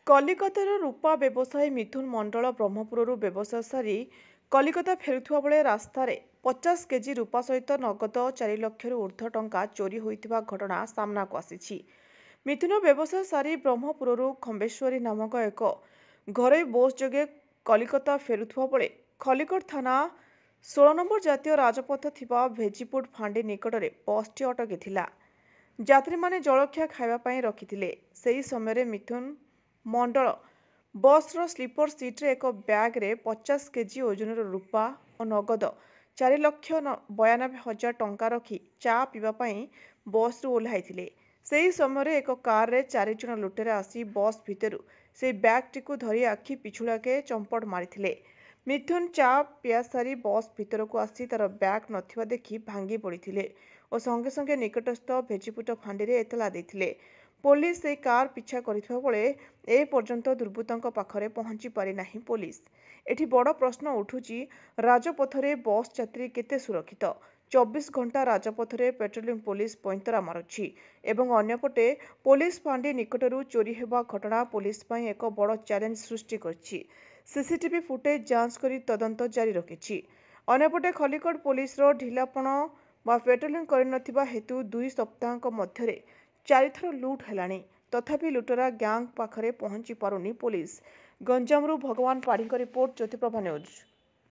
କଲିକତାର ରୂପା ବ୍ୟବସାୟୀ ମିଥୁନ ମଣ୍ଡଳ ବ୍ରହ୍ମପୁରରୁ ବ୍ୟବସାୟ ସାରି କଲିକତା ଫେରୁଥିବା ବେଳେ ରାସ୍ତାରେ 50 କେଜି ରୂପା ସହିତ ନଗଦ 4 ଲକ୍ଷରୁ ଉର୍ଦ୍ଧ୍ୱ ଟଙ୍କା ଚୋରି ହୋଇଥିବା ଘଟଣା ସାମ୍ନାକୁ ଆସିଛି। ମିଥୁନ ବ୍ୟବସାୟ ସାରି ବ୍ରହ୍ମପୁରରୁ ଖମ୍ବେଶ୍ୱରୀ ନାମକ ଏକ ଘରୋଇ ବସ୍ ଯୋଗେ କଲିକତା ଫେରୁଥିବା ବେଳେ ଖଲିକୋଟ ଥାନା 16 ନମ୍ବର ଜାତୀୟ ରାଜପଥ ଥିବା ଭେଜିପୁଟ ଫାଣ୍ଡି ନିକଟରେ ବସ୍ଟି ଅଟକିଥିଲା। ଯାତ୍ରୀମାନେ ଜଳଖିଆ ଖାଇବା ପାଇଁ ରଖିଥିଲେ। ସେହି ସମୟରେ ମିଥୁନ ମଣ୍ଡଳ ବସ୍ର ସ୍ଲିପର ସିଟ୍ରେ ଏକ ବ୍ୟାଗ୍ରେ 50 କେଜି ଓଜନର ରୂପା ଓ ନଗଦ 4,92,000 ଟଙ୍କା ରଖି ଚା ପିଇବା ପାଇଁ ବସ୍ରୁ ଓହ୍ଲାଇଥିଲେ। ସେହି ସମୟରେ ଏକ କାର୍ରେ 4 ଜଣ ଲୁଟେରା ଆସି ବସ୍ ଭିତରୁ ସେହି ବ୍ୟାଗ୍ଟିକୁ ଧରି ଆଖି ପିଛୁଳାକେ ଚମ୍ପଟ ମାରିଥିଲେ। ମିଥୁନ ଚା ପିଆସାରି ବସ୍ ଭିତରକୁ ଆସି ତାର ବ୍ୟାଗ୍ ନଥିବା ଦେଖି ଭାଙ୍ଗି ପଡ଼ିଥିଲେ ଓ ସଙ୍ଗେ ସଙ୍ଗେ ନିକଟସ୍ଥ ଭେଜିପୁଟ ଫାଣ୍ଡିରେ ଏତଲା ଦେଇଥିଲେ। ପୋଲିସ ସେହି କାର୍ ପିଛା କରିଥିବା ବେଳେ ଏ ପର୍ଯ୍ୟନ୍ତ ଦୁର୍ବୃତ୍ତଙ୍କ ପାଖରେ ପହଞ୍ଚି ପାରିନାହିଁ ପୋଲିସ। ଏଠି ବଡ଼ ପ୍ରଶ୍ନ ଉଠୁଛି, ରାଜପଥରେ ବସ୍ ଯାତ୍ରୀ କେତେ ସୁରକ୍ଷିତ? 24 ଘଣ୍ଟା ରାଜପଥରେ ପେଟ୍ରୋଲିଂ ପୋଲିସ ପଇଁତରା ମାରୁଛି ଏବଂ ଅନ୍ୟପଟେ ପୋଲିସ ଫାଣ୍ଡି ନିକଟରୁ ଚୋରି ହେବା ଘଟଣା ପୋଲିସ ପାଇଁ ଏକ ବଡ଼ ଚ୍ୟାଲେଞ୍ଜ ସୃଷ୍ଟି କରିଛି। ସିସିଟିଭି ଫୁଟେଜ ଯାଞ୍ଚ କରି ତଦନ୍ତ ଜାରି ରଖିଛି। ଅନ୍ୟପଟେ ଖଲିକୋଟ ପୋଲିସର ଢିଲାପଣ ବା ପେଟ୍ରୋଲିଂ କରିନଥିବା ହେତୁ 2 ସପ୍ତାହଙ୍କ ମଧ୍ୟରେ 4 ଥର ଲୁଟ୍ ହେଲାଣି। ତଥାପି ଲୁଟେରା ଗ୍ୟାଙ୍ଗ ପାଖରେ ପହଞ୍ଚି ପାରୁନି ପୋଲିସ। ଗଞ୍ଜାମରୁ ଭଗବାନ ପାଢ଼ୀଙ୍କ ରିପୋର୍ଟ, ଜ୍ୟୋତିପ୍ରଭା ନ୍ୟୁଜ୍।